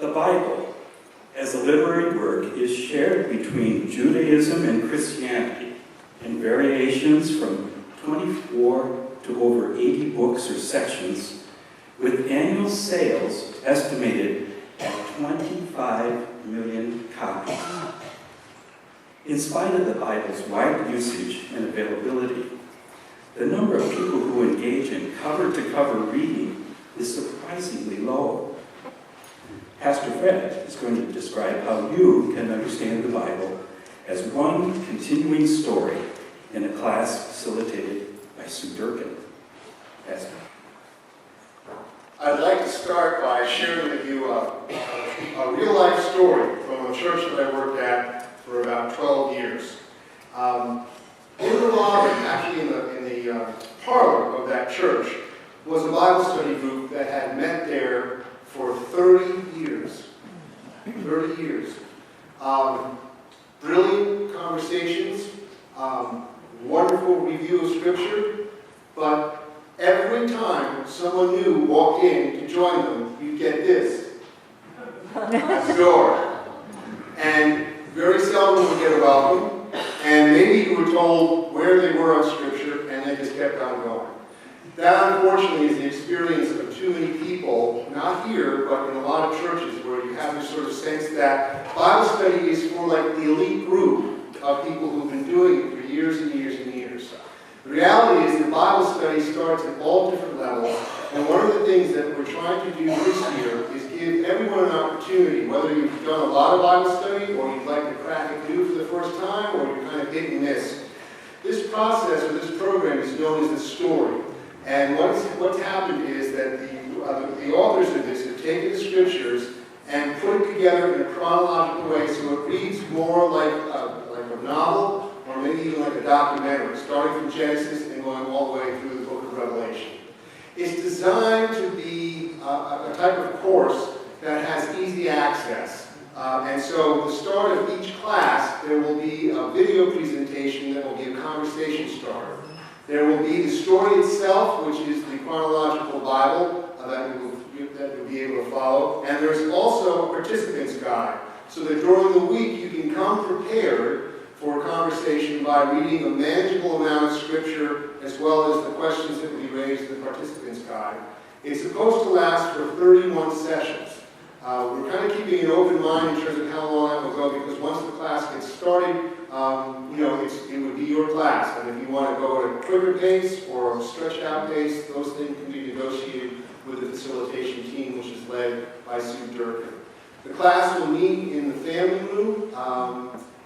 The Bible, as a literary work, is shared between Judaism and Christianity in variations from 24 to over 80 books or sections, with annual sales estimated at 25 million copies. In spite of the Bible's wide usage and availability, the number of people who engage in cover-to-cover reading is surprisingly low. Pastor Fred is going to describe how you can understand the Bible as one continuing story in a class facilitated by Sue Durkin. Pastor. I'd like to start by sharing with you a real-life story from a church that I worked at for about 12 years. In the lobby, actually in the parlor of that church, was a Bible study group that had met there for 30 years. 30 years. Brilliant conversations, wonderful review of Scripture, but every time someone new walked in to join them, you'd get this at the door. And very seldom would get a welcome, and maybe you were told where they were on Scripture, and they just kept on going. That, unfortunately, is the experience of too many people, not here, but in a lot of churches, where you have this sort of sense that Bible study is for like the elite group of people who've been doing it for years and years and years. The reality is that Bible study starts at all different levels, and one of the things that we're trying to do this year is give everyone an opportunity, whether you've done a lot of Bible study, or you'd like to crack it new for the first time, or you're kind of hit and miss. This process, or this program, is known as the story. And what's happened is that the authors of this have taken the Scriptures and put it together in a chronological way, so it reads more like a novel, or maybe even like a documentary, starting from Genesis and going all the way through the book of Revelation. It's designed to be a type of course that has easy access. And so, the start of each class, there will be a video presentation that will be a conversation starter. There will be the story itself, which is the chronological Bible that you'll be able to follow. And there's also a participant's guide, so that during the week you can come prepared for a conversation by reading a manageable amount of Scripture, as well as the questions that will be raised in the participant's guide. It's supposed to last for 31 sessions. We're kind of keeping an open mind in terms of how long that will go, because once the class gets started, it would be your class. And if you want to go at a quicker pace or a stretched out pace, those things can be negotiated with the facilitation team, which is led by Sue Durkin. The class will meet in the family room.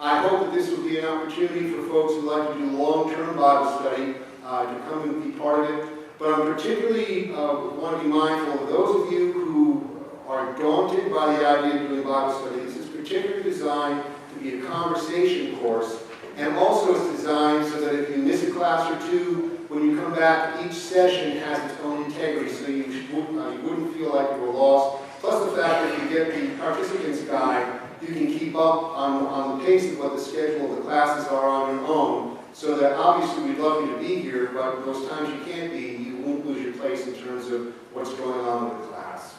I hope that this will be an opportunity for folks who like to do long-term Bible study to come and be part of it. But I'm particularly want to be mindful of those of you who are daunted by the idea of doing Bible study. This is particularly designed to be a conversation course, and also it's designed so that if you miss a class or two, when you come back, each session has its own integrity, so you wouldn't feel like you were lost. Plus the fact that if you get the participant's guide, you can keep up on the pace of what the schedule of the classes are on your own, so that obviously we'd love you to be here, but those times you can't be, you won't lose your place in terms of what's going on with the class.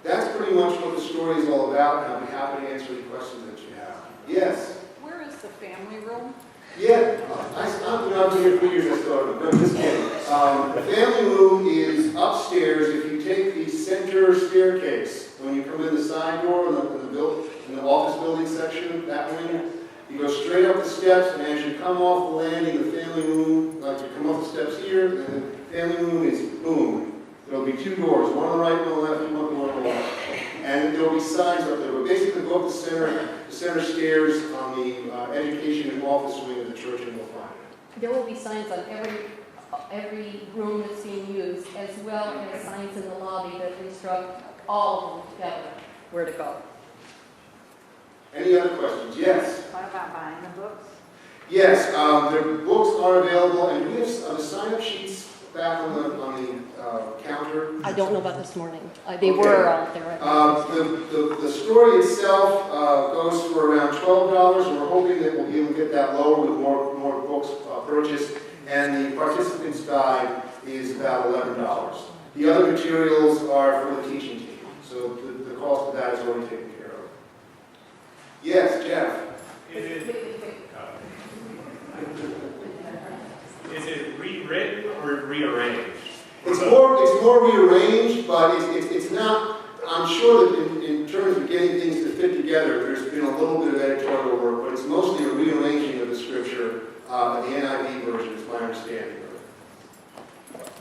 That's pretty much what the story is all about, and I'll be happy to answer any questions that you have. Yes? Where is the family room? Yeah, I've been here for years, I started. No, just kidding. The family room is upstairs. If you take the center staircase, when you come in the side door in the office building section, that wing, you go straight up the steps, and as you come off the landing, the family room, you come off the steps here, and the family room is boom. There'll be two doors, one on the right, one on the left, and one on the left. And there'll be signs up there. But basically, go up the center stairs on the education and office wing of the church, and you'll find it. There will be signs on every room that's being used, as well as signs in the lobby that instruct all of them together where to go. Any other questions? Yes? What about buying the books? Yes, the books are available, and we have the sign-up sheets back on the counter. I don't know about this morning. They were out there. The story itself goes for around $12. We're hoping that we'll be able to get that lower with more books purchased, and the participant's guide is about $11. The other materials are for the teaching team. So the cost of that is already taken care of. Yes, Jeff? Is it rewritten or rearranged? It's more rearranged, but it's not, I'm sure that in terms of getting things to fit together, there's been a little bit of editorial work, but it's mostly a rearranging of the scripture, the NIV version is my understanding of it.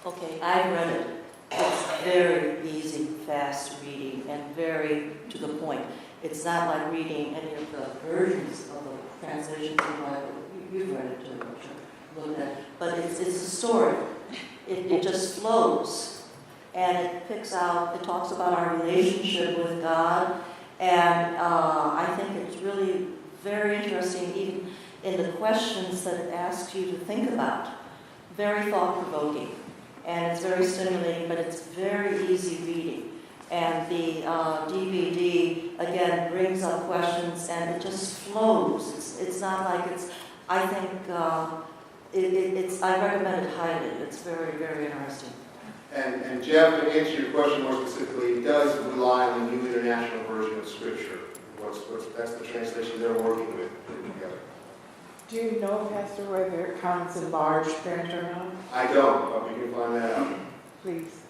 Okay, I read it. It's very easy, fast reading, and very to the point. It's not like reading any of the versions of the translations of the Bible. You've read it too, I'm sure. Look at it. But it's a story. It just flows. And it picks out, it talks about our relationship with God. And I think it's really very interesting, even in the questions that it asks you to think about. Very thought-provoking. And it's very stimulating, but it's very easy reading. And the DVD, again, brings up questions, and it just flows. It's not like it's, I think, I recommend it highly. It's very, very interesting. And Jeff, to answer your question more specifically, it does rely on the New International Version of Scripture. That's the translation they're working with together. Do you know, Pastor, whether it comes in large print or not? I don't, but we can find that out. Please.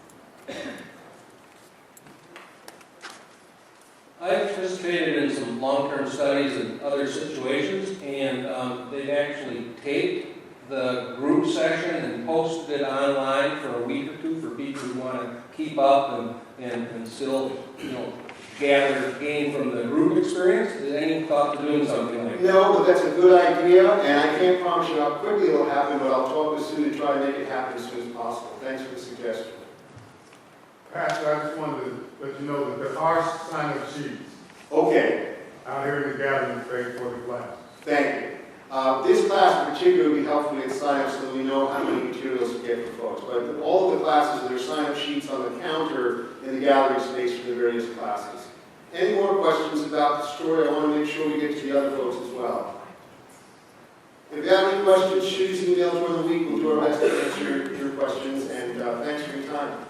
I've participated in some long-term studies in other situations, and they've actually taped the group session and posted it online for a week or two for people who want to keep up and still, gain from the group experience. Is any thought to doing something like that? No, but that's a good idea, and I can't promise you how quickly it'll happen, but I'll talk with Sue to try to make it happen as soon as possible. Thanks for the suggestion. Pastor, I just wanted to let you know that there are sign-up sheets Okay, out here in the gathering space for the class. thank you. This class in particular would be helpful to get sign-ups so that we know how many materials to get for folks. But all of the classes, there are sign-up sheets on the counter in the gathering space for the various classes. Any more questions about the story? I want to make sure we get to the other folks as well. If you have any questions, shoot us emails during the week. We'll do our best to answer your questions, and thanks for your time.